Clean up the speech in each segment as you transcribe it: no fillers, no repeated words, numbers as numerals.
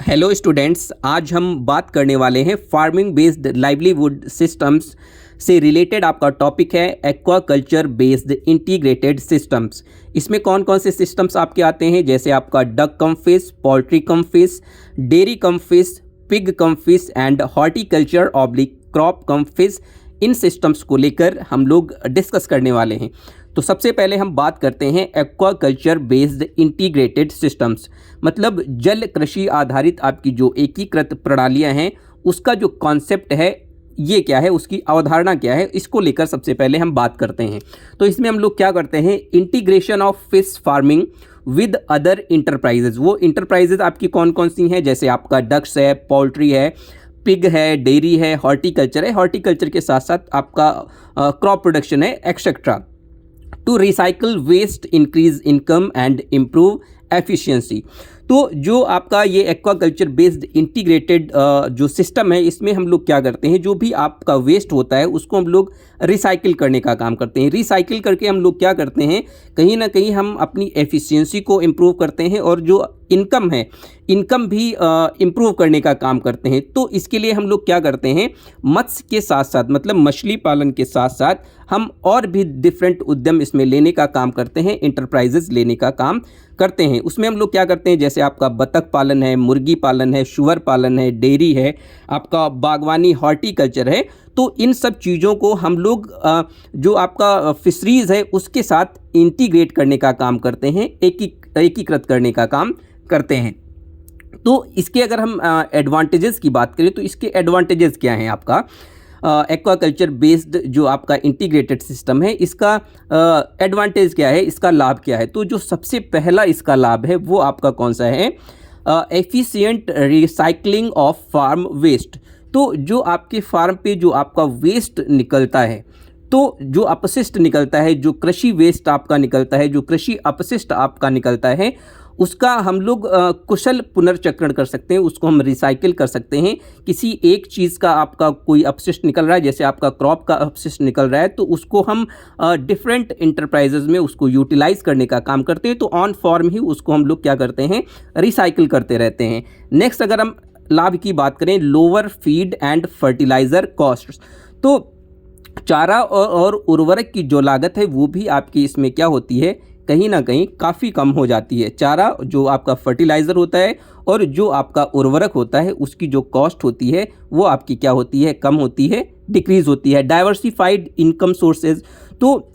Hello students, आज हम बात करने वाले हैं फार्मिंग बेस्ड लाइवलीहुड सिस्टम्स से रिलेटेड। आपका टॉपिक है एक्वाकल्चर बेस्ड इंटीग्रेटेड सिस्टम्स। इसमें कौन कौन से सिस्टम्स आपके आते हैं, जैसे आपका duck cum fish, poultry cum fish, dairy come fish, pig come fish and horticulture oblique crop come fish. In systems को लेकर हम लोग डिस्कस करने वाले हैं। तो सबसे पहले हम बात करते हैं एक्वाकल्चर बेस्ड इंटीग्रेटेड सिस्टम्स, मतलब जल कृषि आधारित आपकी जो एकीकृत प्रणालियां हैं उसका जो कॉन्सेप्ट है ये क्या है, उसकी अवधारणा क्या है, इसको लेकर सबसे पहले हम बात करते हैं। तो इसमें हम लोग क्या करते हैं, integration of fish farming with other enterprises. वो इंटरप्राइजेज आपकी कौन कौन सी हैं, जैसे आपका डक्स है, पोल्ट्री है, पिग है, डेयरी है, हॉर्टिकल्चर है। हॉर्टिकल्चर के साथ साथ आपका क्रॉप प्रोडक्शन है, etcetera. To recycle waste, increase income and improve efficiency. तो जो आपका ये एक्वाकल्चर बेस्ड इंटीग्रेटेड जो सिस्टम है, इसमें हम लोग क्या करते हैं, जो भी आपका वेस्ट होता है उसको हम लोग रिसाइकिल करने का काम करते हैं। रिसाइकिल करके हम लोग क्या करते हैं, कहीं ना कहीं हम अपनी एफिशिएंसी को इम्प्रूव करते हैं और जो इनकम है, इनकम भी इम्प्रूव करने का काम करते हैं। तो इसके लिए हम लोग क्या करते हैं, मत्स्य के साथ साथ, मतलब मछली पालन के साथ साथ हम और भी डिफरेंट उद्यम इसमें लेने का काम करते हैं, इंटरप्राइजेज लेने का काम करते हैं। उसमें हम लोग क्या करते हैं, जैसे आपका बतख पालन है, मुर्गी पालन है, शुअर पालन है, डेयरी है, आपका बागवानी, हॉर्टिकल्चर है। तो इन सब चीज़ों को हम लोग जो आपका फिशरीज़ है उसके साथ इंटीग्रेट करने का काम करते हैं, एकीकृत करने का काम करते हैं। तो इसके अगर हम एडवांटेजेस की बात करें तो इसके एडवांटेजेस क्या हैं, आपका एक्वाकल्चर बेस्ड जो आपका इंटीग्रेटेड सिस्टम है इसका एडवांटेज क्या है, इसका लाभ क्या है। तो जो सबसे पहला इसका लाभ है वो आपका कौन सा है, efficient recycling of farm waste. तो जो आपके फार्म पे जो आपका वेस्ट निकलता है, तो जो अपशिष्ट निकलता है, जो कृषि वेस्ट आपका निकलता है, जो कृषि अपशिष्ट आपका निकलता है, उसका हम लोग कुशल पुनर्चक्रण कर सकते हैं, उसको हम रिसाइकिल कर सकते हैं। किसी एक चीज़ का आपका कोई अपशिष्ट निकल रहा है, जैसे आपका क्रॉप का अपशिष्ट निकल रहा है, तो उसको हम डिफरेंट इंटरप्राइजेज में उसको यूटिलाइज करने का काम करते हैं। तो ऑन फॉर्म ही उसको हम लोग क्या करते हैं, रिसाइकिल करते रहते हैं। नेक्स्ट अगर हम लाभ की बात करें, lower feed and fertiliser cost. तो चारा और उर्वरक की जो लागत है वो भी आपकी इसमें क्या होती है, कहीं ना कहीं काफ़ी कम हो जाती है। चारा जो आपका फर्टिलाइज़र होता है और जो आपका उर्वरक होता है उसकी जो कॉस्ट होती है वो आपकी क्या होती है, कम होती है, डिक्रीज़ होती है। डाइवर्सिफाइड इनकम सोर्सेज, तो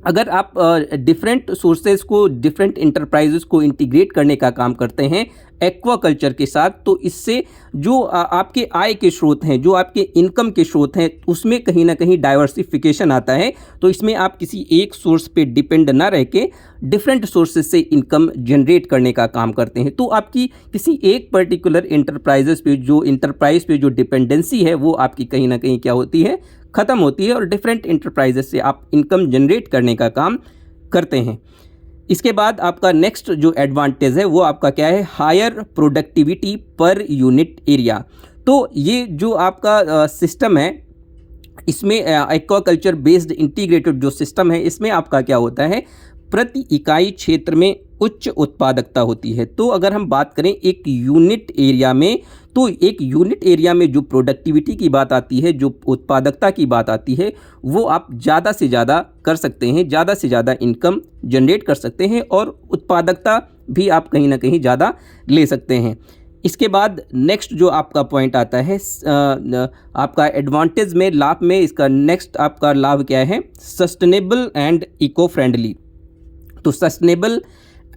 अगर आप डिफरेंट सोर्सेज को, डिफरेंट इंटरप्राइजेस को इंटीग्रेट करने का काम करते हैं एक्वाकल्चर के साथ, तो इससे जो आपके आय के स्रोत हैं, जो आपके इनकम के स्रोत हैं, उसमें कहीं ना कहीं डाइवर्सिफिकेशन आता है। तो इसमें आप किसी एक सोर्स पे डिपेंड ना रह के डिफरेंट सोर्सेज से इनकम जनरेट करने का काम करते हैं। तो आपकी किसी एक पर्टिकुलर इंटरप्राइजेस पे, जो इंटरप्राइज पे जो डिपेंडेंसी है वो आपकी कहीं ना कहीं क्या होती है, ख़त्म होती है और डिफरेंट इंटरप्राइजेस से आप इनकम जनरेट करने का काम करते हैं। इसके बाद आपका नेक्स्ट जो एडवांटेज है वो आपका क्या है, higher productivity per unit area. तो ये जो आपका सिस्टम है, इसमें एक्वाकल्चर बेस्ड इंटीग्रेटेड जो सिस्टम है, इसमें आपका क्या होता है, प्रति इकाई क्षेत्र में उच्च उत्पादकता होती है। तो अगर हम बात करें एक यूनिट एरिया में, तो एक यूनिट एरिया में जो प्रोडक्टिविटी की बात आती है, जो उत्पादकता की बात आती है, वो आप ज़्यादा से ज़्यादा कर सकते हैं, ज़्यादा से ज़्यादा इनकम जनरेट कर सकते हैं और उत्पादकता भी आप कहीं ना कहीं ज़्यादा ले सकते हैं। इसके बाद नेक्स्ट जो आपका पॉइंट आता है आपका एडवांटेज में, लाभ में, इसका नेक्स्ट आपका लाभ क्या है, सस्टेनेबल एंड इको फ्रेंडली। तो सस्टेनेबल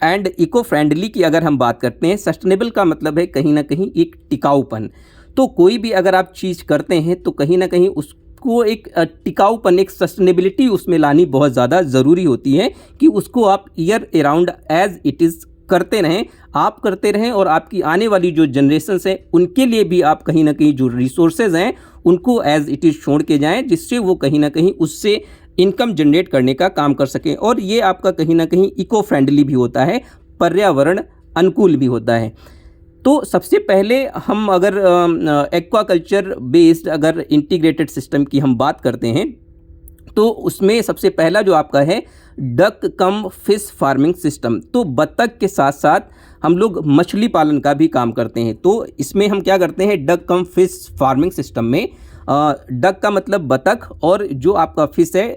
एंड इको फ्रेंडली की अगर हम बात करते हैं, सस्टेनेबल का मतलब है कहीं ना कहीं एक टिकाऊपन। तो कोई भी अगर आप चीज़ करते हैं तो कहीं ना कहीं उसको एक टिकाऊपन, एक सस्टेनेबिलिटी उसमें लानी बहुत ज़्यादा ज़रूरी होती है कि उसको आप year around as it is करते रहें, आप करते रहें और आपकी आने वाली जो जनरेशन्स हैं उनके लिए भी आप कहीं ना कहीं जो रिसोर्सेज हैं उनको एज इट इज़ छोड़ के जाएँ, जिससे वो कहीं ना कहीं उससे इनकम जनरेट करने का काम कर सकें। और ये आपका कहीं ना कहीं इको फ्रेंडली भी होता है, पर्यावरण अनुकूल भी होता है। तो सबसे पहले हम अगर एक्वाकल्चर बेस्ड अगर इंटीग्रेटेड सिस्टम की हम बात करते हैं, तो उसमें सबसे पहला जो आपका है duck cum fish farming system. तो बत्तख के साथ साथ हम लोग मछली पालन का भी काम करते हैं। तो इसमें हम क्या करते हैं, duck cum fish farming system में डक का मतलब बतख, और जो आपका फिश है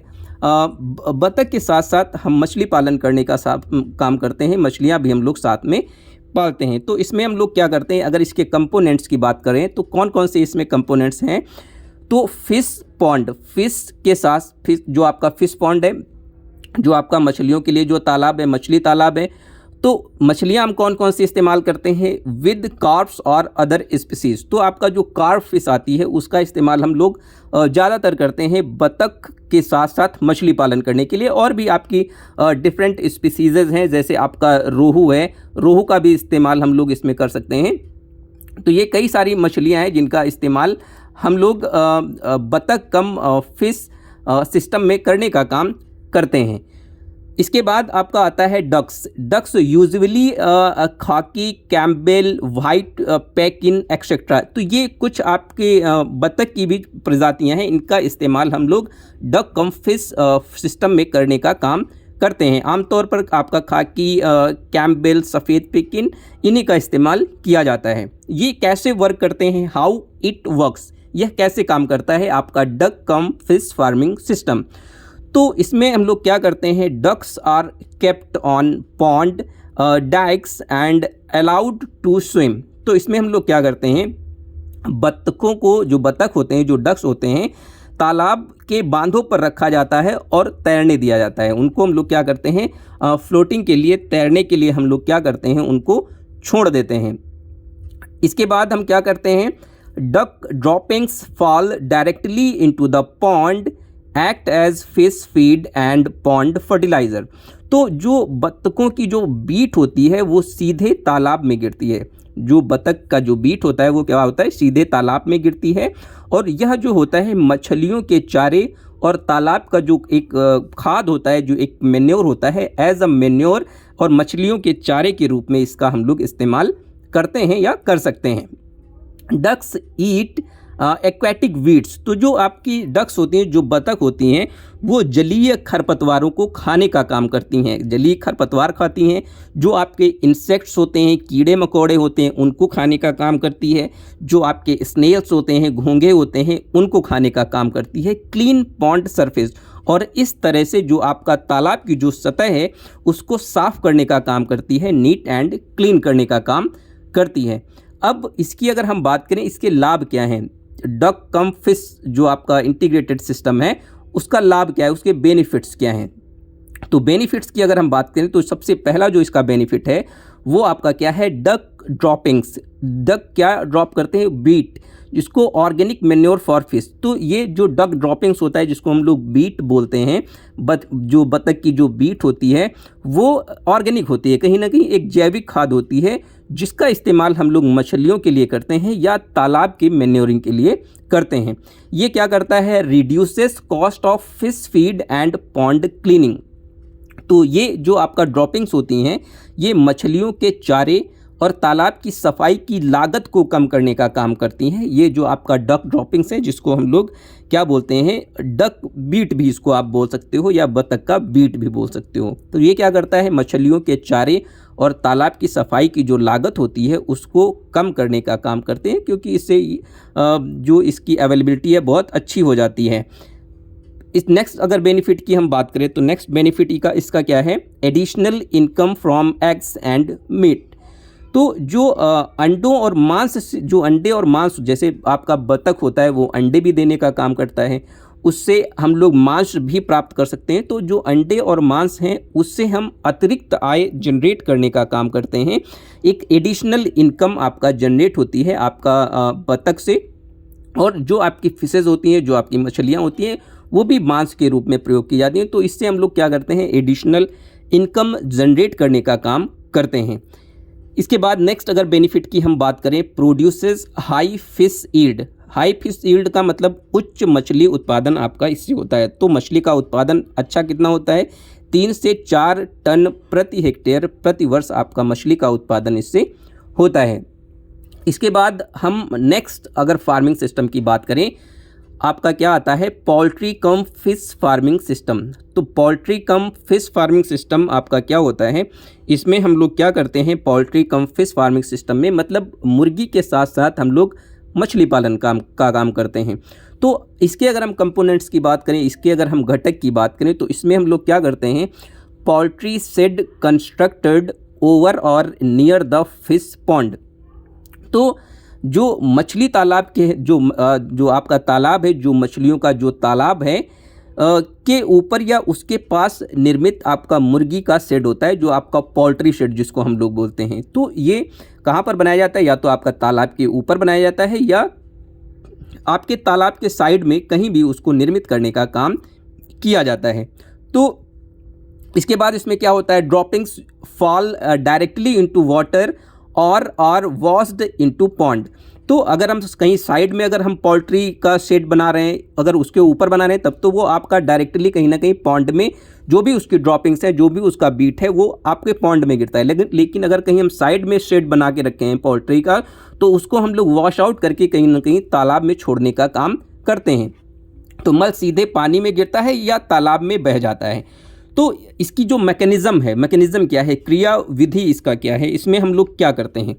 बतख के साथ साथ हम मछली पालन करने का काम करते हैं। मछलियाँ भी हम लोग साथ में पालते हैं। तो इसमें हम लोग क्या करते हैं, अगर इसके कंपोनेंट्स की बात करें तो कौन कौन से इसमें कंपोनेंट्स हैं, तो फिश पॉन्ड, फिश के साथ फिश जो आपका फिश पॉन्ड है, जो आपका मछलियों के लिए जो तालाब है, मछली तालाब है, तो मछलियाँ हम कौन कौन सी इस्तेमाल करते हैं, विद कार्प्स और अदर स्पीसीज। तो आपका जो कार्प फिश आती है उसका इस्तेमाल हम लोग ज़्यादातर करते हैं बतख के साथ साथ मछली पालन करने के लिए। और भी आपकी डिफरेंट स्पीसीज़ हैं, जैसे आपका रोहू है, रोहू का भी इस्तेमाल हम लोग इसमें कर सकते हैं। तो ये कई सारी मछलियाँ हैं जिनका इस्तेमाल हम लोग बतख कम फिश सिस्टम में करने का काम करते हैं। इसके बाद आपका आता है डक्स। डक्स यूजुअली खाकी, कैम्पबेल, वाइट पैकिन एक्सेट्रा। तो ये कुछ आपके बतख की भी प्रजातियां हैं, इनका इस्तेमाल हम लोग डक कम फिश सिस्टम में करने का काम करते हैं। आमतौर पर आपका खाकी, कैम्पबेल, सफ़ेद पैकिन, इन्हीं का इस्तेमाल किया जाता है। ये कैसे वर्क करते हैं, हाउ इट वर्क्स, यह कैसे काम करता है आपका duck cum fish farming system. तो इसमें हम लोग क्या करते हैं, ducks are kept on pond, dikes and allowed to swim. तो इसमें हम लोग क्या करते हैं, बत्तखों को, जो बतख होते हैं, जो डक्स होते हैं, तालाब के बांधों पर रखा जाता है और तैरने दिया जाता है। उनको हम लोग क्या करते हैं, फ्लोटिंग के लिए, तैरने के लिए हम लोग क्या करते हैं, उनको छोड़ देते हैं। इसके बाद हम क्या करते हैं, duck droppings fall directly into the pond, act as fish feed and pond fertiliser. तो जो बत्तखों की जो बीट होती है वो सीधे तालाब में गिरती है। जो बतख का जो बीट होता है वो क्या होता है, सीधे तालाब में गिरती है। और यह जो होता है मछलियों के चारे और तालाब का जो एक खाद होता है, जो एक मेन्योर होता है, एज अ मेन्योर और मछलियों के चारे के रूप में इसका हम लोग इस्तेमाल करते हैं या कर सकते हैं। डक्स ईट एक्वेटिक वीड्स। तो जो आपकी डक्स होती हैं, जो बतख होती हैं, वो जलीय खरपतवारों को खाने का काम करती हैं। जलीय खरपतवार खाती हैं। जो आपके इंसेक्ट्स होते हैं, कीड़े मकोड़े होते हैं, उनको खाने का काम करती है। जो आपके स्नेल्स होते हैं, घोंघे होते हैं, उनको खाने का काम करती है। क्लीन पॉन्ड सरफेस, और इस तरह से जो आपका तालाब की जो सतह है उसको साफ करने का काम करती है, नीट एंड क्लीन करने का काम करती है। अब इसकी अगर हम बात करें, इसके लाभ क्या हैं, डक कम फिश जो आपका इंटीग्रेटेड सिस्टम है उसका लाभ क्या है, उसके बेनिफिट्स क्या हैं। तो बेनिफिट्स की अगर हम बात करें तो सबसे पहला जो इसका बेनिफिट है वो आपका क्या है, डक ड्रॉपिंग्स। डक क्या ड्रॉप करते हैं, बीट, जिसको ऑर्गेनिक मेन्योर फॉर फिश। तो ये जो डक ड्रॉपिंग्स होता है, जिसको हम लोग बीट बोलते हैं, जो बतख की जो बीट होती है वो ऑर्गेनिक होती है, कहीं ना कहीं एक जैविक खाद होती है, जिसका इस्तेमाल हम लोग मछलियों के लिए करते हैं या तालाब के मेन्योरिंग के लिए करते हैं। ये क्या करता है, reduces cost of fish feed and pond cleaning. तो ये जो आपका ड्रॉपिंग्स होती हैं, ये मछलियों के चारे और तालाब की सफाई की लागत को कम करने का काम करती हैं। ये जो आपका डक ड्रॉपिंग्स है, जिसको हम लोग क्या बोलते हैं, डक बीट भी इसको आप बोल सकते हो या बतख का बीट भी बोल सकते हो। तो ये क्या करता है, मछलियों के चारे और तालाब की सफाई की जो लागत होती है उसको कम करने का काम करते हैं, क्योंकि इससे जो इसकी अवेलेबिलिटी है बहुत अच्छी हो जाती है। इस नेक्स्ट अगर बेनिफिट की हम बात करें तो नेक्स्ट बेनिफिट इसका क्या है, additional income from eggs and meat. तो जो अंडों और मांस, जो अंडे और मांस, जैसे आपका बतख होता है वो अंडे भी देने का काम करता है, उससे हम लोग मांस भी प्राप्त कर सकते हैं। तो जो अंडे और मांस हैं उससे हम अतिरिक्त आय जनरेट करने का काम करते हैं। एक एडिशनल इनकम आपका जनरेट होती है आपका बतख से। और जो आपकी फिशेज़ होती हैं, जो आपकी मछलियाँ होती हैं, वो भी मांस के रूप में प्रयोग की जाती हैं। तो इससे हम लोग क्या करते हैं, एडिशनल इनकम जनरेट करने का काम करते हैं। इसके बाद नेक्स्ट अगर बेनिफिट की हम बात करें, produces high fish yield. High fish yield का मतलब उच्च मछली उत्पादन आपका इससे होता है। तो मछली का उत्पादन अच्छा कितना होता है, 3 से 4 टन प्रति हेक्टेयर प्रति वर्ष आपका मछली का उत्पादन इससे होता है। इसके बाद हम नेक्स्ट अगर फार्मिंग सिस्टम की बात करें, आपका क्या आता है, poultry cum fish farming system. तो poultry cum fish farming system आपका क्या होता है, इसमें हम लोग क्या करते हैं, poultry cum fish farming system में मतलब मुर्गी के साथ साथ हम लोग मछली पालन का काम करते हैं। तो इसके अगर हम कंपोनेंट्स की बात करें, इसके अगर हम घटक की बात करें, तो इसमें हम लोग क्या करते हैं, पोल्ट्री शेड कंस्ट्रक्टेड ओवर और नियर द फिश पॉन्ड। तो जो मछली तालाब के जो आपका तालाब है, जो मछलियों का जो तालाब है के ऊपर या उसके पास निर्मित आपका मुर्गी का शेड होता है, जो आपका पोल्ट्री शेड जिसको हम लोग बोलते हैं। तो ये कहाँ पर बनाया जाता है, या तो आपका तालाब के ऊपर बनाया जाता है या आपके तालाब के साइड में कहीं भी उसको निर्मित करने का काम किया जाता है। तो इसके बाद इसमें क्या होता है, droppings fall directly into water और आर वॉश्ड इनटू पॉन्ड। तो अगर हम कहीं साइड में अगर हम पोल्ट्री का शेड बना रहे हैं, अगर उसके ऊपर बना रहे हैं, तब तो वो आपका डायरेक्टली कहीं ना कहीं पॉन्ड में जो भी उसकी ड्रॉपिंग्स है, जो भी उसका बीट है, वो आपके पॉन्ड में गिरता है। लेकिन अगर कहीं हम साइड में शेड बना के रखे हैं पोल्ट्री का, तो उसको हम लोग वॉश आउट करके कहीं ना कहीं तालाब में छोड़ने का काम करते हैं। तो मल सीधे पानी में गिरता है या तालाब में बह जाता है। तो इसकी जो मैकेनिज्म क्या है, क्रिया विधि इसका क्या है, इसमें हम लोग क्या करते हैं,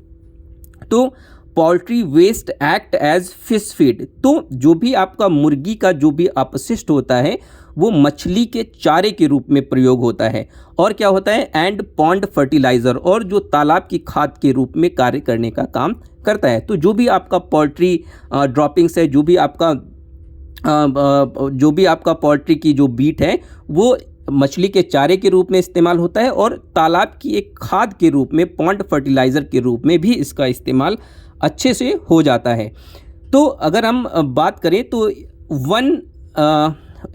तो poultry waste act as fish feed. तो जो भी आपका मुर्गी का जो भी अपशिष्ट होता है वो मछली के चारे के रूप में प्रयोग होता है, और क्या होता है, एंड पॉन्ड फर्टिलाइज़र, और जो तालाब की खाद के रूप में कार्य करने का काम करता है। तो जो भी आपका पोल्ट्री ड्रॉपिंग्स है, जो भी आपका पोल्ट्री की जो बीट है, वो मछली के चारे के रूप में इस्तेमाल होता है, और तालाब की एक खाद के रूप में, पॉन्ड फर्टिलाइज़र के रूप में भी इसका इस्तेमाल अच्छे से हो जाता है। तो अगर हम बात करें तो वन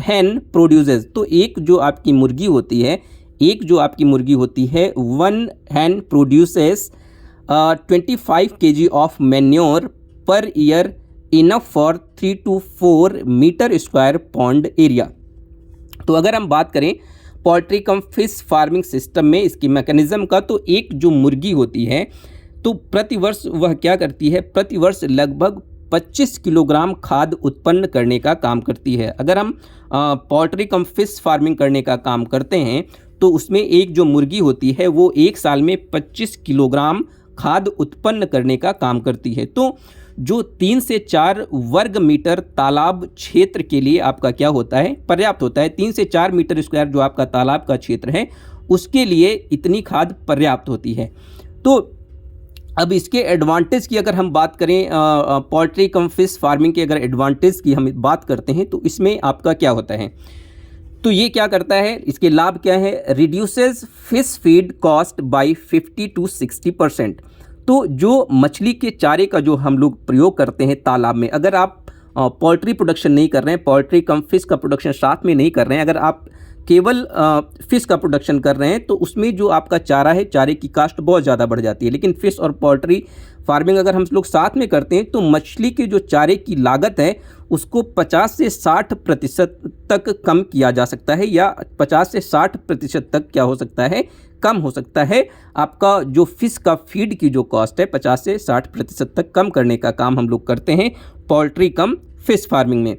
हैन प्रोड्यूसेस, तो एक जो आपकी मुर्गी होती है, one hen produces 25 kg of manure per year, enough for 3 to 4 metre square pond area. तो अगर हम बात करें poultry cum fish farming system में इसकी मैकेनिज्म का, तो एक जो मुर्गी होती है तो प्रतिवर्ष वह क्या करती है, प्रतिवर्ष लगभग 25 किलोग्राम खाद उत्पन्न करने का काम करती है। अगर हम पोल्ट्री कम फिश फार्मिंग करने का काम करते हैं, तो उसमें एक जो मुर्गी होती है वो एक साल में 25 किलोग्राम खाद उत्पन्न करने का काम करती है। तो जो 3 से 4 वर्ग मीटर तालाब क्षेत्र के लिए आपका क्या होता है, पर्याप्त होता है। 3 से 4 मीटर स्क्वायर जो आपका तालाब का क्षेत्र है, उसके लिए इतनी खाद पर्याप्त होती है। तो अब इसके एडवांटेज की अगर हम बात करें, पोल्ट्री कम फिश फार्मिंग के अगर एडवांटेज की हम बात करते हैं, तो इसमें आपका क्या होता है, तो ये क्या करता है, इसके लाभ क्या है, reduces fish feed cost by 50 to 60%। तो जो मछली के चारे का जो हम लोग प्रयोग करते हैं तालाब में, अगर आप पोल्ट्री प्रोडक्शन नहीं कर रहे हैं, पोल्ट्री कम फिश का प्रोडक्शन साथ में नहीं कर रहे हैं, अगर आप केवल फिश का प्रोडक्शन कर रहे हैं, तो उसमें जो आपका चारा है, चारे की कास्ट बहुत ज़्यादा बढ़ जाती है। लेकिन फिश और पोल्ट्री फार्मिंग अगर हम लोग साथ में करते हैं, तो मछली के जो चारे की लागत है उसको 50 से 60% तक कम किया जा सकता है, या 50 से 60% तक क्या हो सकता है, कम हो सकता है। आपका जो फिश का फीड की जो कॉस्ट है 50 से 60% तक कम करने का काम हम लोग करते हैं पोल्ट्री कम फिश फार्मिंग में।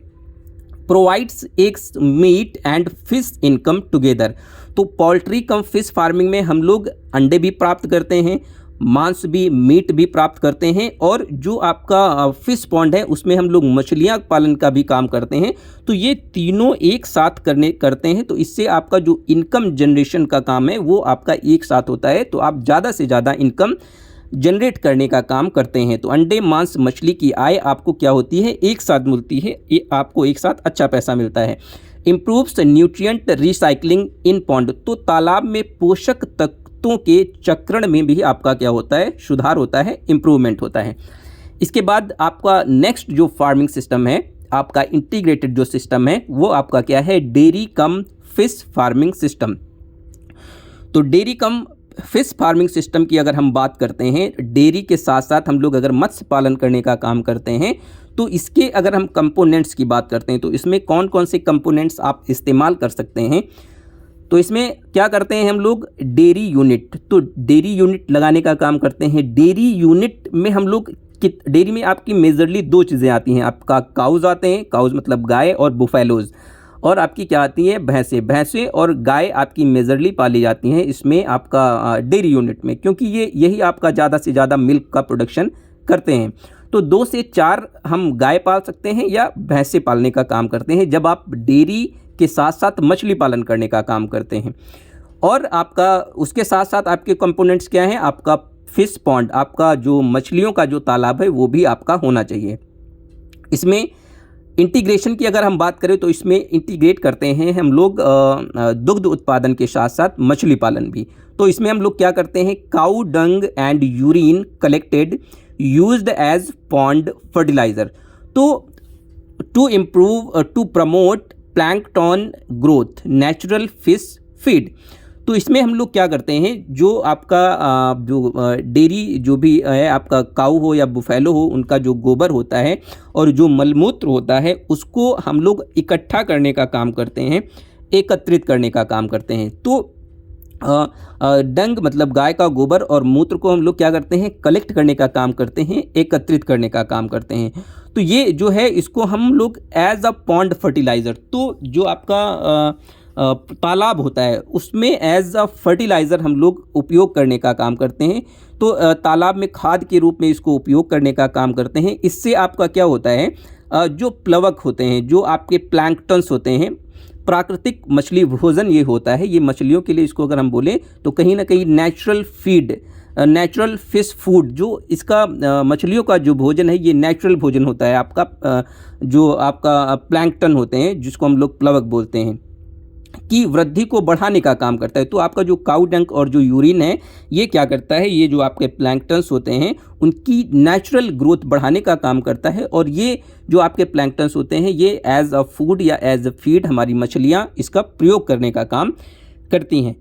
Provides eggs meat and fish income together. तो पोल्ट्री कम फिश फार्मिंग में हम लोग अंडे भी प्राप्त करते हैं, मांस भी, मीट भी प्राप्त करते हैं, और जो आपका फिश पॉन्ड है उसमें हम लोग मछलियाँ पालन का भी काम करते हैं। तो ये तीनों एक साथ करते हैं, तो इससे आपका जो इनकम जनरेशन का काम है वो आपका एक साथ होता है। तो आप ज़्यादा से ज़्यादा इनकम जनरेट करने का काम करते हैं। तो अंडे, मांस, मछली की आय आपको क्या होती है, एक साथ मिलती है, ये आपको एक साथ अच्छा पैसा मिलता है। इम्प्रूव्स न्यूट्रिएंट रिसाइकलिंग इन पॉन्ड। तो तालाब में पोषक तत्वों के चक्रण में भी आपका क्या होता है, सुधार होता है, इम्प्रूवमेंट होता है। इसके बाद आपका नेक्स्ट जो फार्मिंग सिस्टम है, आपका इंटीग्रेटेड जो सिस्टम है, वो आपका क्या है, डेयरी कम फिश फार्मिंग सिस्टम। तो डेयरी कम फिश फार्मिंग सिस्टम की अगर हम बात करते हैं, डेयरी के साथ साथ हम लोग अगर मत्स्य पालन करने का काम करते हैं, तो इसके अगर हम कंपोनेंट्स की बात करते हैं, तो इसमें कौन कौन से कंपोनेंट्स आप इस्तेमाल कर सकते हैं। तो इसमें क्या करते हैं हम लोग, डेयरी यूनिट। तो डेयरी यूनिट लगाने का काम करते हैं। डेयरी यूनिट में हम लोग डेयरी में आपकी मेजरली दो चीज़ें आती हैं, आपका काउज आते हैं, काउज मतलब गाय, और बुफेलोज, और आपकी क्या आती है, भैंसें। भैंसें और गाय आपकी मेजरली पाली जाती हैं इसमें आपका डेयरी यूनिट में, क्योंकि यही आपका ज़्यादा से ज़्यादा मिल्क का प्रोडक्शन करते हैं। तो 2 से 4 हम गाय पाल सकते हैं या भैंसें पालने का काम करते हैं जब आप डेयरी के साथ साथ मछली पालन करने का काम करते हैं। और आपका उसके साथ साथ आपके कंपोनेंट्स क्या हैं, आपका फिश पॉन्ड, आपका जो मछलियों का जो तालाब है वो भी आपका होना चाहिए। इसमें इंटीग्रेशन की अगर हम बात करें तो इसमें इंटीग्रेट करते हैं हम लोग दुग्ध उत्पादन के साथ साथ मछली पालन भी। तो इसमें हम लोग क्या करते हैं, cow dung and urine collected used as pond fertilizer तो to promote plankton growth natural fish feed. तो इसमें हम लोग क्या करते हैं, जो आपका जो डेयरी जो भी है, आपका काऊ हो या बुफेलो हो, उनका जो गोबर होता है और जो मलमूत्र होता है उसको हम लोग इकट्ठा करने का काम करते हैं, एकत्रित करने का काम करते हैं। तो डंग मतलब गाय का गोबर और मूत्र को हम लोग क्या करते हैं, कलेक्ट करने का काम करते हैं, एकत्रित करने का काम करते हैं। तो ये जो है इसको हम लोग एज अ पॉन्ड फर्टिलाइज़र, तो जो आपका तालाब होता है उसमें एज अ फर्टिलाइज़र हम लोग उपयोग करने का काम करते हैं। तो तालाब में खाद के रूप में इसको उपयोग करने का काम करते हैं। इससे आपका क्या होता है, जो प्लवक होते हैं, जो आपके प्लैंकटन्स होते हैं, प्राकृतिक मछली भोजन ये होता है, ये मछलियों के लिए इसको अगर हम बोलें तो कहीं ना कहीं natural feed, natural fish food, जो इसका मछलियों का जो भोजन है ये नेचुरल भोजन होता है आपका, जो आपका प्लैंकटन होते हैं जिसको हम लोग प्लवक बोलते हैं, की वृद्धि को बढ़ाने का काम करता है। तो आपका जो काऊ डंक और जो यूरिन है ये क्या करता है, ये जो आपके प्लैंकटन्स होते हैं उनकी नेचुरल ग्रोथ बढ़ाने का काम करता है, और ये जो आपके प्लैंकटन्स होते हैं ये एज अ फूड या एज अ फीड हमारी मछलियाँ इसका प्रयोग करने का काम करती हैं।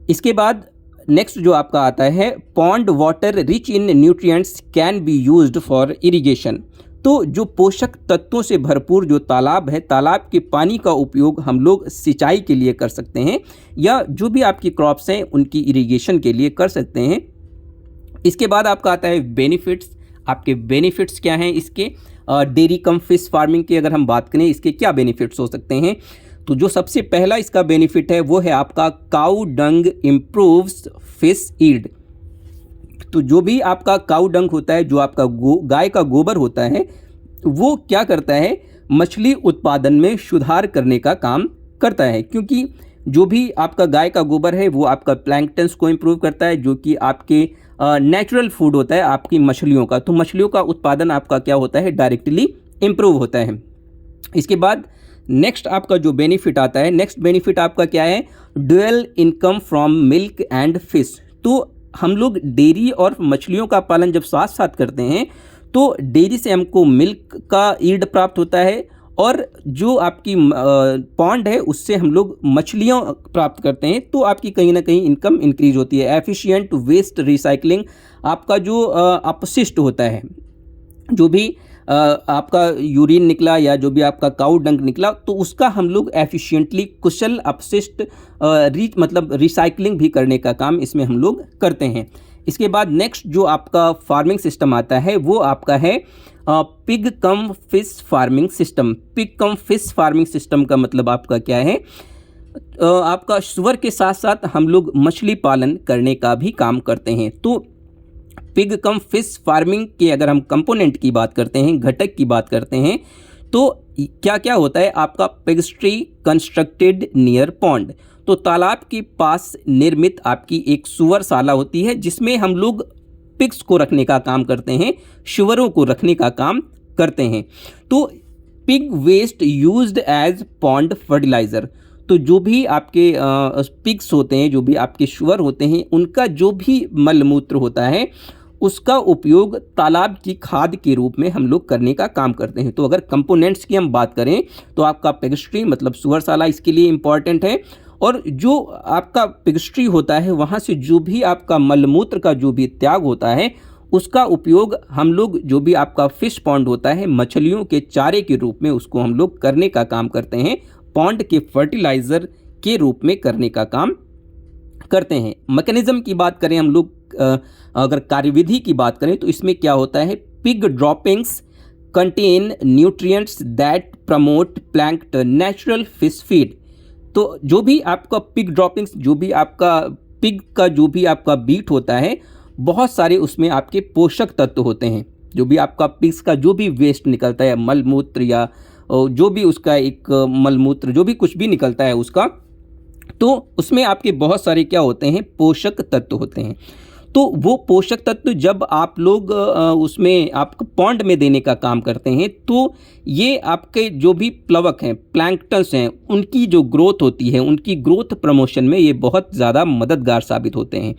इसके बाद नेक्स्ट जो आपका आता है, pond water rich in nutrients can be used for irrigation. तो जो पोषक तत्वों से भरपूर जो तालाब है, तालाब के पानी का उपयोग हम लोग सिंचाई के लिए कर सकते हैं या जो भी आपकी क्रॉप्स हैं उनकी इरिगेशन के लिए कर सकते हैं। इसके बाद आपका आता है बेनिफिट्स। आपके बेनिफिट्स क्या हैं इसके, डेयरी कम फिश फार्मिंग की अगर हम बात करें इसके क्या बेनिफिट्स हो सकते हैं, तो जो सबसे पहला इसका बेनिफिट है वो है आपका काऊ डंग इम्प्रूव्स फिश ईल्ड। तो जो भी आपका काऊ डंग होता है, जो आपका गाय का गोबर होता है, वो क्या करता है, मछली उत्पादन में सुधार करने का काम करता है, क्योंकि जो भी आपका गाय का गोबर है वो आपका प्लैंकटन्स को इम्प्रूव करता है, जो कि आपके नेचुरल फूड होता है आपकी मछलियों का। तो मछलियों का उत्पादन आपका क्या होता है, डायरेक्टली इम्प्रूव होता है। इसके बाद नेक्स्ट आपका जो बेनिफिट आता है, नेक्स्ट बेनिफिट आपका क्या है, dual income from milk and fish. तो हम लोग डेयरी और मछलियों का पालन जब साथ साथ करते हैं तो डेयरी से हमको मिल्क का ईल्ड प्राप्त होता है, और जो आपकी पॉन्ड है उससे हम लोग मछलियाँ प्राप्त करते हैं, तो आपकी कहीं ना कहीं इनकम इंक्रीज होती है। एफिशिएंट वेस्ट रिसाइकलिंग, आपका जो अपशिष्ट होता है, जो भी आपका यूरिन निकला या जो भी आपका काऊ डंक निकला, तो उसका हम लोग एफिशिएंटली कुशल अपशिष्ट मतलब रिसाइकलिंग भी करने का काम इसमें हम लोग करते हैं। इसके बाद नेक्स्ट जो आपका फार्मिंग सिस्टम आता है वो आपका है पिग कम फिश फार्मिंग सिस्टम। पिग कम फिश फार्मिंग सिस्टम का मतलब आपका क्या है, आपका सुअर के साथ साथ हम लोग मछली पालन करने का भी काम करते हैं। तो पिग कम फिश फार्मिंग के अगर हम कंपोनेंट की बात करते हैं, घटक की बात करते हैं, तो क्या क्या होता है, आपका पिगस्ट्री कंस्ट्रक्टेड नियर पॉन्ड। तो तालाब के पास निर्मित आपकी एक सुअरशाला होती है जिसमें हम लोग पिग्स को रखने का काम करते हैं, सुअरों को रखने का काम करते हैं। तो pig waste used as pond fertiliser. तो जो भी आपके पिग्स होते हैं, जो भी आपके सुअर होते हैं, उनका जो भी मलमूत्र होता है उसका उपयोग तालाब की खाद के रूप में हम लोग करने का काम करते हैं। तो अगर कंपोनेंट्स की हम बात करें तो आपका पिगस्ट्री मतलब सुअरशाला इसके लिए इम्पॉर्टेंट है, और जो आपका पिगस्ट्री होता है वहाँ से जो भी आपका मलमूत्र का जो भी त्याग होता है उसका उपयोग हम लोग, जो भी आपका फिश पॉन्ड होता है, मछलियों के चारे के रूप में उसको हम लोग करने का काम करते हैं, पॉन्ड के फर्टिलाइज़र के रूप में करने का काम करते हैं। मैकेनिज्म की बात करें हम लोग, अगर कार्यविधि की बात करें तो इसमें क्या होता है, pig droppings contain nutrients that promote plankton natural fish feed. तो जो भी आपका पिग ड्रॉपिंग्स, जो भी आपका पिग का जो भी आपका बीट होता है, बहुत सारे उसमें आपके पोषक तत्व होते हैं। जो भी आपका पिग्स का जो भी वेस्ट निकलता है, मलमूत्र या जो भी उसका एक मलमूत्र जो भी कुछ भी निकलता है उसका, तो उसमें आपके बहुत सारे क्या होते हैं, पोषक तत्व होते हैं। तो वो पोषक तत्व जब आप लोग उसमें आप पॉन्ड में देने का काम करते हैं, तो ये आपके जो भी प्लवक हैं, प्लैंक्टन्स हैं, उनकी जो ग्रोथ होती है, उनकी ग्रोथ प्रमोशन में ये बहुत ज़्यादा मददगार साबित होते हैं।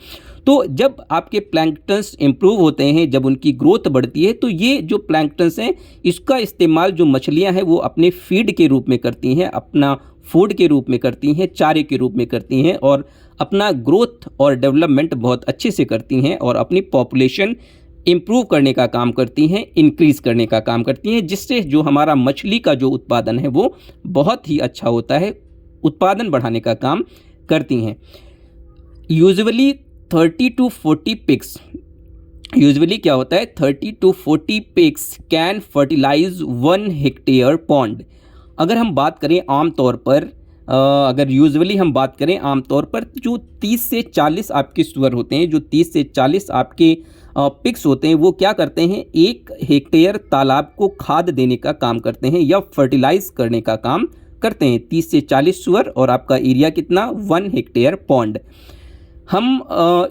तो जब आपके प्लैंक्टन्स इम्प्रूव होते हैं, जब उनकी ग्रोथ बढ़ती है, तो ये जो प्लैंक्टन्स हैं, इसका इस्तेमाल जो मछलियां हैं वो अपने फीड के रूप में करती हैं, अपना फूड के रूप में करती हैं, चारे के रूप में करती हैं, और अपना ग्रोथ और डेवलपमेंट बहुत अच्छे से करती हैं, और अपनी पॉपुलेशन इम्प्रूव करने का काम करती हैं, इंक्रीज़ करने का काम करती हैं, जिससे जो हमारा मछली का जो उत्पादन है वो बहुत ही अच्छा होता है, उत्पादन बढ़ाने का काम करती हैं। यूजुअली 30 to 40 पिग्स, यूजुअली क्या होता है, 30 to 40 pigs can fertilise 1 hectare pond. अगर हम बात करें आमतौर पर, अगर यूजुअली हम बात करें आमतौर पर, जो 30 से 40 आपके सुअर होते हैं, जो 30 से 40 आपके पिग्स होते हैं, वो क्या करते हैं, 1 हेक्टेयर तालाब को खाद देने का काम करते हैं या फर्टिलाइज करने का काम करते हैं। 30 से 40 सुअर और आपका एरिया कितना, 1 हेक्टेयर पॉन्ड। हम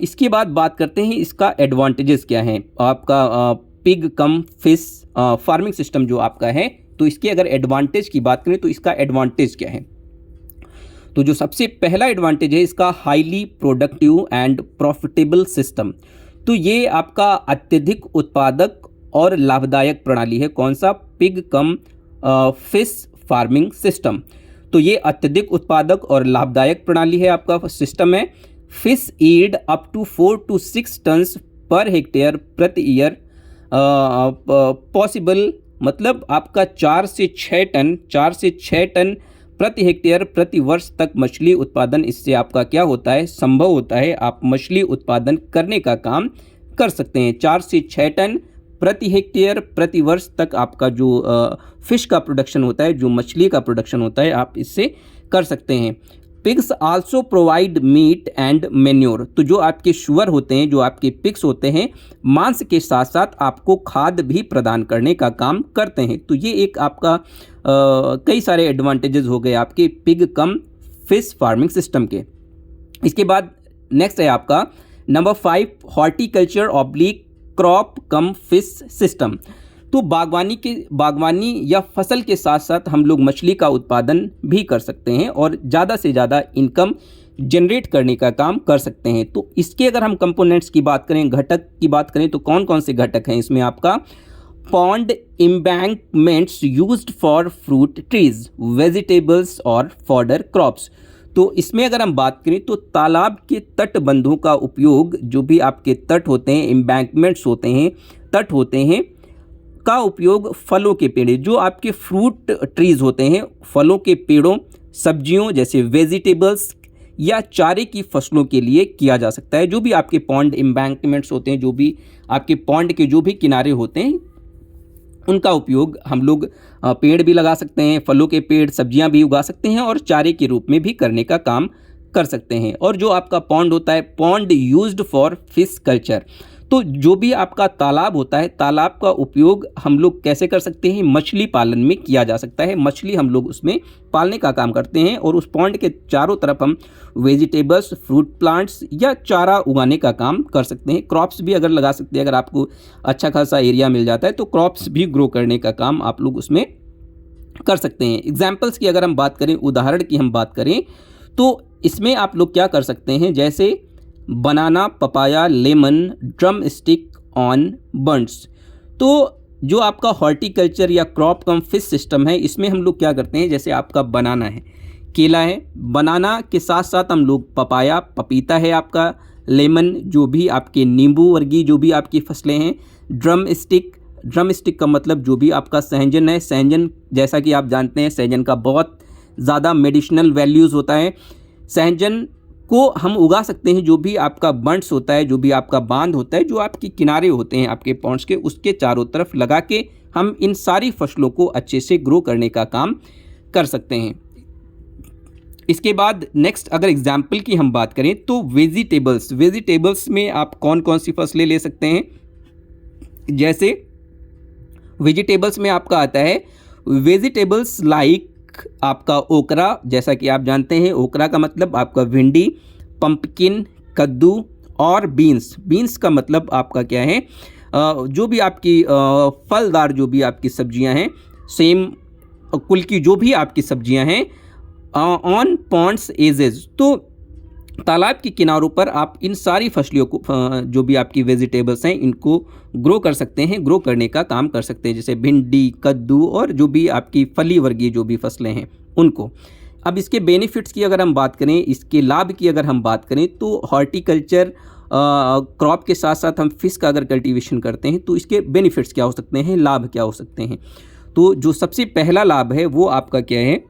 इसके बाद बात करते हैं इसका एडवांटेजेस क्या हैं, आपका पिग कम फिश फार्मिंग सिस्टम जो आपका है, तो इसके अगर एडवांटेज की बात करें तो इसका एडवांटेज क्या है। तो जो सबसे पहला एडवांटेज है इसका, highly productive and profitable system. तो ये आपका अत्यधिक उत्पादक और लाभदायक प्रणाली है। कौन सा, पिग कम फिश फार्मिंग सिस्टम। तो ये अत्यधिक उत्पादक और लाभदायक प्रणाली है, आपका सिस्टम है। Fish yield up to 4 to 6 tons per hectare प्रति ईयर पॉसिबल, मतलब आपका 4 से 6 टन प्रति हेक्टेयर प्रति वर्ष तक मछली उत्पादन इससे आपका क्या होता है, संभव होता है। आप मछली उत्पादन करने का काम कर सकते हैं। 4 से 6 टन प्रति हेक्टेयर प्रति वर्ष तक आपका जो फिश का प्रोडक्शन होता है, जो मछली का प्रोडक्शन होता है, आप इससे कर सकते हैं। Pigs also provide meat and manure. तो जो आपके शुअर होते हैं, जो आपके पिग्स होते हैं, मांस के साथ साथ आपको खाद भी प्रदान करने का काम करते हैं। तो ये एक आपका कई सारे एडवांटेजेस हो गए आपके पिग कम फिश फार्मिंग सिस्टम के। इसके बाद नेक्स्ट है आपका नंबर 5, हॉर्टिकल्चर ऑब्लिक क्रॉप कम फिश सिस्टम। तो बागवानी या फसल के साथ साथ हम लोग मछली का उत्पादन भी कर सकते हैं और ज़्यादा से ज़्यादा इनकम जनरेट करने का काम कर सकते हैं। तो इसके अगर हम कंपोनेंट्स की बात करें, घटक की बात करें, तो कौन कौन से घटक हैं इसमें, आपका pond embankments used for fruit trees, vegetables और फॉडर क्रॉप्स। तो इसमें अगर हम बात करें तो तालाब के तटबंधों का उपयोग, जो भी आपके तट होते हैं, एम्बैंकमेंट्स होते हैं, तट होते हैं, का उपयोग फलों के पेड़, जो आपके फ्रूट ट्रीज होते हैं, फलों के पेड़ों, सब्जियों जैसे वेजिटेबल्स या चारे की फसलों के लिए किया जा सकता है। जो भी आपके पॉन्ड एम्बैंकमेंट्स होते हैं, जो भी आपके पॉन्ड के जो भी किनारे होते हैं, उनका उपयोग हम लोग पेड़ भी लगा सकते हैं, फलों के पेड़, सब्जियां भी उगा सकते हैं और चारे के रूप में भी करने का काम कर सकते हैं। और जो आपका पॉन्ड होता है, pond used for fish culture. तो जो भी आपका तालाब होता है, तालाब का उपयोग हम लोग कैसे कर सकते हैं, मछली पालन में किया जा सकता है। मछली हम लोग उसमें पालने का काम करते हैं और उस पॉन्ड के चारों तरफ हम वेजिटेबल्स, फ्रूट प्लांट्स या चारा उगाने का काम कर सकते हैं। क्रॉप्स भी अगर लगा सकते हैं, अगर आपको अच्छा खासा एरिया मिल जाता है तो क्रॉप्स भी ग्रो करने का काम आप लोग उसमें कर सकते हैं। एग्जाम्पल्स की अगर हम बात करें, उदाहरण की हम बात करें, तो इसमें आप लोग क्या कर सकते हैं, जैसे banana, papaya, lemon, drumstick on birds. तो जो आपका हॉर्टिकल्चर या क्रॉप कम फिश सिस्टम है, इसमें हम लोग क्या करते हैं, जैसे आपका बनाना है, केला है, बनाना के साथ साथ हम लोग पपाया, पपीता है आपका, लेमन, जो भी आपके नींबू वर्गीय जो भी आपकी फसलें हैं, ड्रम स्टिक का मतलब जो भी आपका सहजन है, सहजन जैसा कि आप जानते हैं सहजन का बहुत ज़्यादा मेडिसिनल वैल्यूज़ होता है। सहजन को हम उगा सकते हैं। जो भी आपका बंड्स होता है, जो भी आपका बांध होता है, जो आपके किनारे होते हैं आपके पॉन्ड्स के, उसके चारों तरफ लगा के हम इन सारी फसलों को अच्छे से ग्रो करने का काम कर सकते हैं। इसके बाद नेक्स्ट अगर एग्जाम्पल की हम बात करें तो वेजिटेबल्स में आप कौन कौन सी फसलें ले सकते हैं। जैसे वेजिटेबल्स में आपका आता है वेजिटेबल्स लाइक आपका ओकरा, जैसा कि आप जानते हैं ओकरा का मतलब आपका भिंडी, पंपकिन, कद्दू और बीन्स का मतलब आपका क्या है, जो भी आपकी फलदार जो भी आपकी सब्जियां हैं, सेम कुल की जो भी आपकी सब्जियां हैं, ऑन पॉन्ड्स एजेस, तो तालाब के किनारों पर आप इन सारी फसलियों को जो भी आपकी वेजिटेबल्स हैं इनको ग्रो कर सकते हैं, ग्रो करने का काम कर सकते हैं, जैसे भिंडी, कद्दू और जो भी आपकी फली वर्गीय जो भी फसलें हैं उनको। अब इसके बेनिफिट्स की अगर हम बात करें, इसके लाभ की अगर हम बात करें तो हॉर्टिकल्चर क्रॉप के साथ साथ हम फिश का अगर कल्टीवेशन करते हैं तो इसके बेनिफिट्स क्या हो सकते हैं, लाभ क्या हो सकते हैं। तो जो सबसे पहला लाभ है वो आपका क्या है,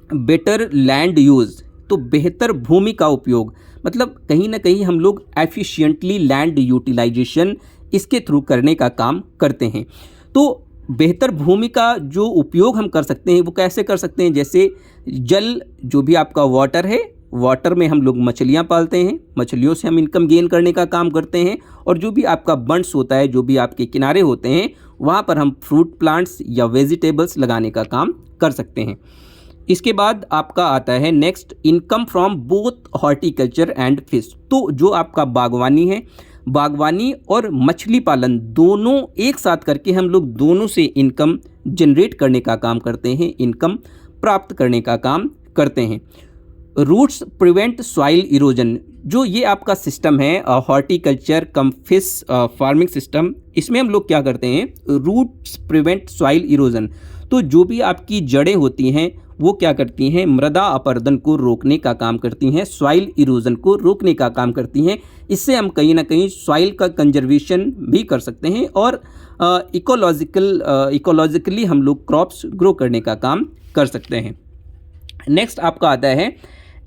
बेटर लैंड यूज़, तो बेहतर भूमि का उपयोग, मतलब कहीं ना कहीं हम लोग एफिशिएंटली लैंड यूटिलाइजेशन इसके थ्रू करने का काम करते हैं। तो बेहतर भूमि का जो उपयोग हम कर सकते हैं वो कैसे कर सकते हैं, जैसे जल जो भी आपका वाटर है, वाटर में हम लोग मछलियाँ पालते हैं, मछलियों से हम इनकम गेन करने का काम करते हैं, और जो भी आपका बंड्स होता है, जो भी आपके किनारे होते हैं, वहाँ पर हम फ्रूट प्लांट्स या वेजिटेबल्स लगाने का काम कर सकते हैं। इसके बाद आपका आता है next, income from both horticulture and fish, तो जो आपका बागवानी है, बागवानी और मछली पालन दोनों एक साथ करके हम लोग दोनों से इनकम जनरेट करने का काम करते हैं, इनकम प्राप्त करने का काम करते हैं। रूट्स प्रिवेंट सॉइल इरोजन, जो ये आपका सिस्टम है हॉर्टिकल्चर कम फिश फार्मिंग सिस्टम, इसमें हम लोग क्या करते हैं, रूट्स प्रिवेंट सॉइल इरोजन, तो जो भी आपकी जड़ें होती हैं वो क्या करती हैं, मृदा अपरदन को रोकने का काम करती हैं, सॉइल इरोजन को रोकने का काम करती हैं। इससे हम कहीं ना कहीं सॉइल का कंजर्वेशन भी कर सकते हैं और इकोलॉजिकली हम लोग क्रॉप्स ग्रो करने का काम कर सकते हैं। नेक्स्ट आपका आता है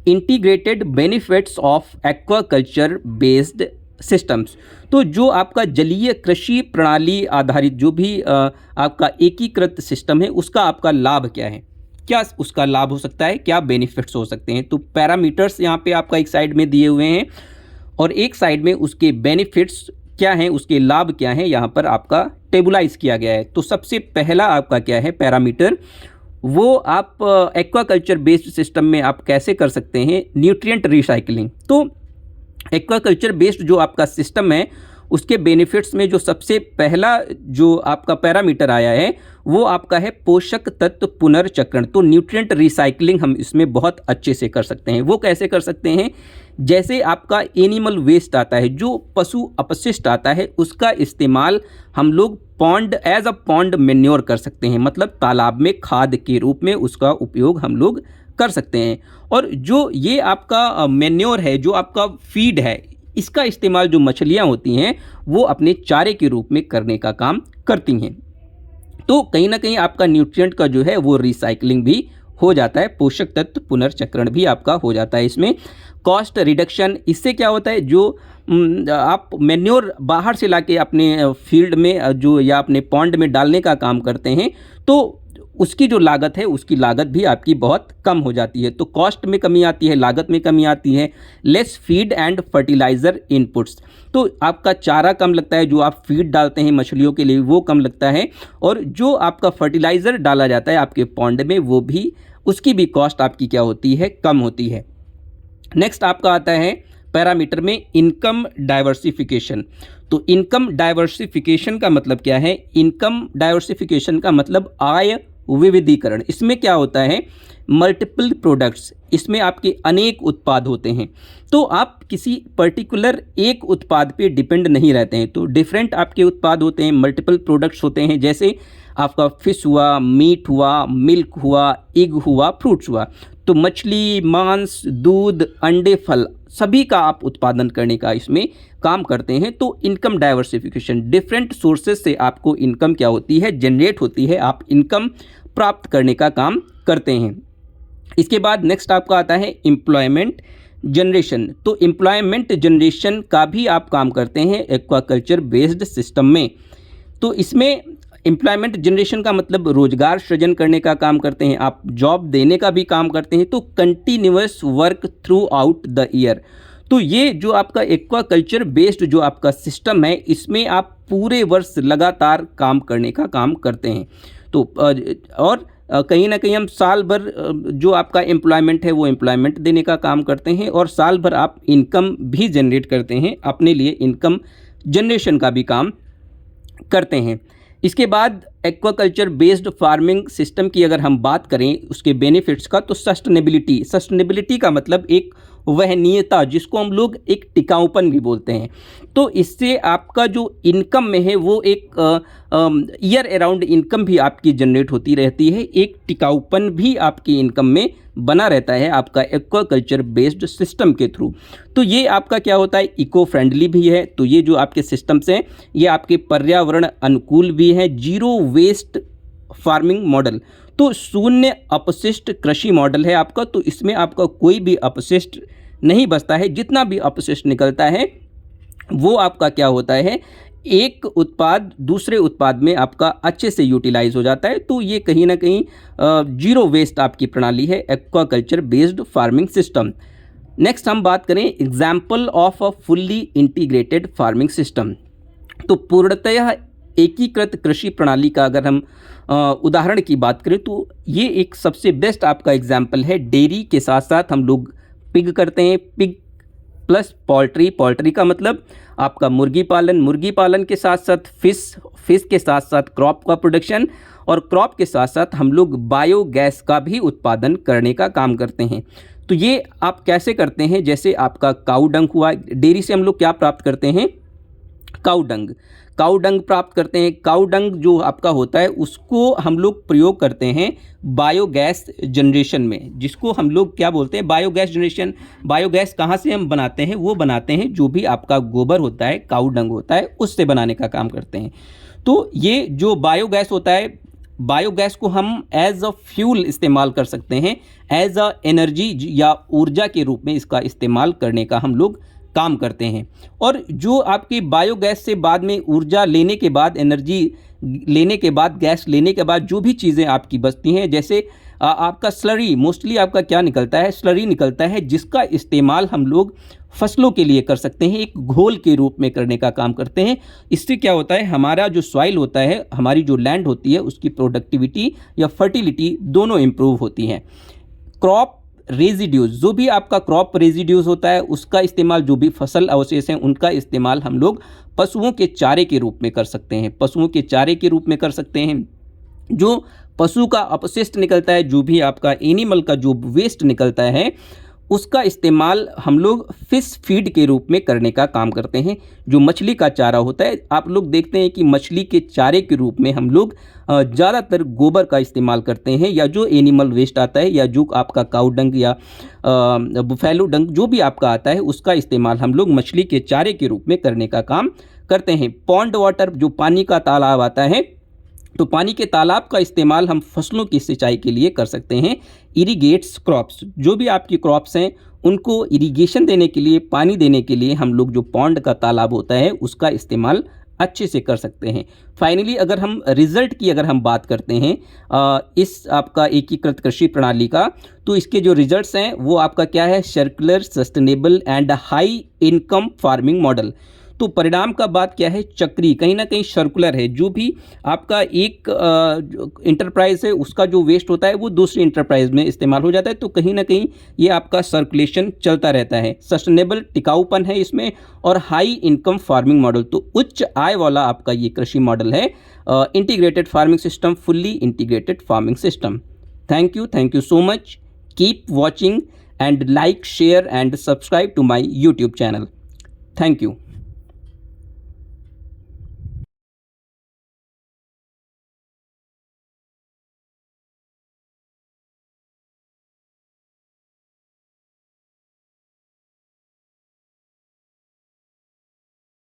integrated benefits of aquaculture based systems, तो जो आपका जलीय कृषि प्रणाली आधारित जो भी आपका एकीकृत सिस्टम है उसका आपका लाभ क्या है, क्या उसका लाभ हो सकता है, क्या बेनिफिट्स हो सकते हैं। तो पैरामीटर्स यहाँ पे आपका एक साइड में दिए हुए हैं और एक साइड में उसके बेनिफिट्स क्या हैं, उसके लाभ क्या हैं, यहाँ पर आपका टेबुलाइज किया गया है। तो सबसे पहला आपका क्या है पैरामीटर, वो आप एक्वाकल्चर बेस्ड सिस्टम में आप कैसे कर सकते हैं, न्यूट्रिएंट रिसाइकलिंग। तो एक्वाकल्चर बेस्ड जो आपका सिस्टम है उसके बेनिफिट्स में जो सबसे पहला जो आपका पैरामीटर आया है वो आपका है पोषक तत्व पुनर्चक्रण। तो न्यूट्रिएंट रिसाइकलिंग हम इसमें बहुत अच्छे से कर सकते हैं। वो कैसे कर सकते हैं, जैसे आपका एनिमल वेस्ट आता है, जो पशु अपशिष्ट आता है, उसका इस्तेमाल हम लोग pond as a pond manure कर सकते हैं, मतलब तालाब में खाद के रूप में उसका उपयोग हम लोग कर सकते हैं। और जो ये आपका मैन्योर है, जो आपका फीड है, इसका इस्तेमाल जो मछलियाँ होती हैं वो अपने चारे के रूप में करने का काम करती हैं। तो कहीं ना कहीं आपका न्यूट्रिएंट का जो है वो रिसाइकलिंग भी हो जाता है, पोषक तत्व पुनर्चक्रण भी आपका हो जाता है। इसमें कॉस्ट रिडक्शन, इससे क्या होता है, जो आप मैन्योर बाहर से लाके अपने फील्ड में जो या अपने पॉन्ड में डालने का काम करते हैं तो उसकी जो लागत है उसकी लागत भी आपकी बहुत कम हो जाती है। तो कॉस्ट में कमी आती है, लागत में कमी आती है। Less feed and fertiliser inputs, तो आपका चारा कम लगता है, जो आप फीड डालते हैं मछलियों के लिए वो कम लगता है, और जो आपका फर्टिलाइज़र डाला जाता है आपके पॉन्ड में वो भी, उसकी भी कॉस्ट आपकी क्या होती है, कम होती है। नेक्स्ट आपका आता है पैरामीटर में इनकम डाइवर्सिफिकेशन। तो इनकम डाइवर्सिफिकेशन का मतलब क्या है, इनकम डाइवर्सिफिकेशन का मतलब आय विविधीकरण। इसमें क्या होता है, मल्टीपल प्रोडक्ट्स, इसमें आपके अनेक उत्पाद होते हैं, तो आप किसी पर्टिकुलर एक उत्पाद पे डिपेंड नहीं रहते हैं। तो डिफरेंट आपके उत्पाद होते हैं, मल्टीपल प्रोडक्ट्स होते हैं, जैसे आपका फिश हुआ, मीट हुआ, मिल्क हुआ, एग हुआ, फ्रूट्स हुआ। तो मछली, मांस, दूध, अंडे, फल, सभी का आप उत्पादन करने का इसमें काम करते हैं। तो इनकम डाइवर्सिफिकेशन, डिफरेंट सोर्सेज से आपको इनकम क्या होती है, जनरेट होती है, आप इनकम प्राप्त करने का काम करते हैं। इसके बाद नेक्स्ट आपका आता है एम्प्लॉयमेंट जनरेशन, तो एम्प्लॉयमेंट जनरेशन का भी आप काम करते हैं एक्वाकल्चर बेस्ड सिस्टम में। तो इसमें एम्प्लॉयमेंट जनरेशन का मतलब रोजगार सृजन करने का काम करते हैं, आप जॉब देने का भी काम करते हैं। तो continuous work through out the year, तो ये जो आपका एक्वाकल्चर बेस्ड जो आपका सिस्टम है, इसमें आप पूरे वर्ष लगातार काम करने का काम करते हैं। तो और कहीं ना कहीं हम साल भर जो आपका एम्प्लॉयमेंट है वो एम्प्लॉयमेंट देने का काम करते हैं, और साल भर आप इनकम भी जनरेट करते हैं, अपने लिए इनकम जनरेशन का भी काम करते हैं। इसके बाद एक्वाकल्चर बेस्ड फार्मिंग सिस्टम की अगर हम बात करें उसके बेनिफिट्स का, तो सस्टेनेबिलिटी का मतलब एक वहनीयता, जिसको हम लोग एक टिकाऊपन भी बोलते हैं। तो इससे आपका जो इनकम में है वो एक ईयर अराउंड इनकम भी आपकी जनरेट होती रहती है, एक टिकाऊपन भी आपकी इनकम में बना रहता है आपका एक्वाकल्चर बेस्ड सिस्टम के थ्रू। तो ये आपका क्या होता है, इको फ्रेंडली भी है। तो ये जो आपके सिस्टम्स हैं ये आपके पर्यावरण अनुकूल भी हैं, जीरो वेस्ट फार्मिंग मॉडल, तो शून्य अपशिष्ट कृषि मॉडल है आपका। तो इसमें आपका कोई भी अपशिष्ट नहीं बचता है, जितना भी अपशिष्ट निकलता है वो आपका क्या होता है, एक उत्पाद दूसरे उत्पाद में आपका अच्छे से यूटिलाइज हो जाता है। तो ये कहीं ना कहीं जीरो वेस्ट आपकी प्रणाली है aquaculture based farming system. Next हम बात करें example of a fully integrated farming system. तो पूर्णतः एकीकृत कृषि प्रणाली का अगर हम उदाहरण की बात करें तो ये एक सबसे बेस्ट आपका एग्जाम्पल है। डेयरी के साथ साथ हम लोग पिग करते हैं, पिग प्लस पोल्ट्री का मतलब आपका मुर्गी पालन के साथ साथ फिश के साथ साथ क्रॉप का प्रोडक्शन, और क्रॉप के साथ साथ हम लोग बायोगैस का भी उत्पादन करने का काम करते हैं। तो ये आप कैसे करते हैं, जैसे आपका काऊ डंग हुआ, डेयरी से हम लोग क्या प्राप्त करते हैं, काऊ डंग प्राप्त करते हैं। काऊ डंग जो आपका होता है उसको हम लोग प्रयोग करते हैं बायोगैस जनरेशन में, जिसको हम लोग क्या बोलते हैं, बायोगैस जनरेशन। बायोगैस कहाँ से हम बनाते हैं, वो बनाते हैं जो भी आपका गोबर होता है, काऊ डंग होता है, उससे बनाने का काम करते हैं। तो ये जो बायोगैस होता है, बायोगैस को हम एज अ फ्यूल इस्तेमाल कर सकते हैं, एज अ एनर्जी या ऊर्जा के रूप में इसका इस्तेमाल करने का हम लोग काम करते हैं। और जो आपकी बायोगैस से बाद में ऊर्जा लेने के बाद, एनर्जी लेने के बाद, गैस लेने के बाद जो भी चीज़ें आपकी बचती हैं, जैसे आपका स्लरी, मोस्टली आपका क्या निकलता है, स्लरी निकलता है, जिसका इस्तेमाल हम लोग फसलों के लिए कर सकते हैं, एक घोल के रूप में करने का काम करते हैं। इससे क्या होता है, हमारा जो सॉइल होता है, हमारी जो लैंड होती है, उसकी प्रोडक्टिविटी या फर्टिलिटी दोनों इम्प्रूव होती हैं। क्रॉप रेजिड्यूज, जो भी आपका क्रॉप रेजिड्यूज होता है उसका इस्तेमाल, जो भी फसल अवशेष हैं उनका इस्तेमाल हम लोग पशुओं के चारे के रूप में कर सकते हैं, पशुओं के चारे के रूप में कर सकते हैं। जो पशु का अपशिष्ट निकलता है, जो भी आपका एनिमल का जो वेस्ट निकलता है, उसका इस्तेमाल हम लोग फिश फीड के रूप में करने का काम करते हैं। जो मछली का चारा होता है, आप लोग देखते हैं कि मछली के चारे के रूप में हम लोग ज़्यादातर गोबर का इस्तेमाल करते हैं, या जो एनिमल वेस्ट आता है, या जो आपका काऊ डंग या बुफेलो डंग जो भी आपका आता है, उसका इस्तेमाल हम लोग मछली के चारे के रूप में करने का काम करते हैं। पॉन्ड वाटर, जो पानी का तालाब आता है, तो पानी के तालाब का इस्तेमाल हम फसलों की सिंचाई के लिए कर सकते हैं। इरीगेट्स क्रॉप्स, जो भी आपकी क्रॉप्स हैं उनको इरिगेशन देने के लिए, पानी देने के लिए हम लोग जो पॉन्ड का तालाब होता है उसका इस्तेमाल अच्छे से कर सकते हैं। फाइनली अगर हम रिजल्ट की अगर हम बात करते हैं इस आपका एकीकृत कृषि प्रणाली का, तो इसके जो रिजल्ट्स हैं वो आपका क्या है, circular, sustainable and high income farming model. तो परिणाम का बात क्या है, चक्री, कहीं ना कहीं सर्कुलर है। जो भी आपका एक इंटरप्राइज है उसका जो वेस्ट होता है वो दूसरी इंटरप्राइज में इस्तेमाल हो जाता है, तो कहीं ना कहीं ये आपका सर्कुलेशन चलता रहता है। सस्टेनेबल, टिकाऊपन है इसमें, और हाई इनकम फार्मिंग मॉडल, तो उच्च आय वाला आपका ये कृषि मॉडल है, integrated farming system, fully integrated farming system. Thank you so much, keep watching and like, share and subscribe to my YouTube channel. Thank you.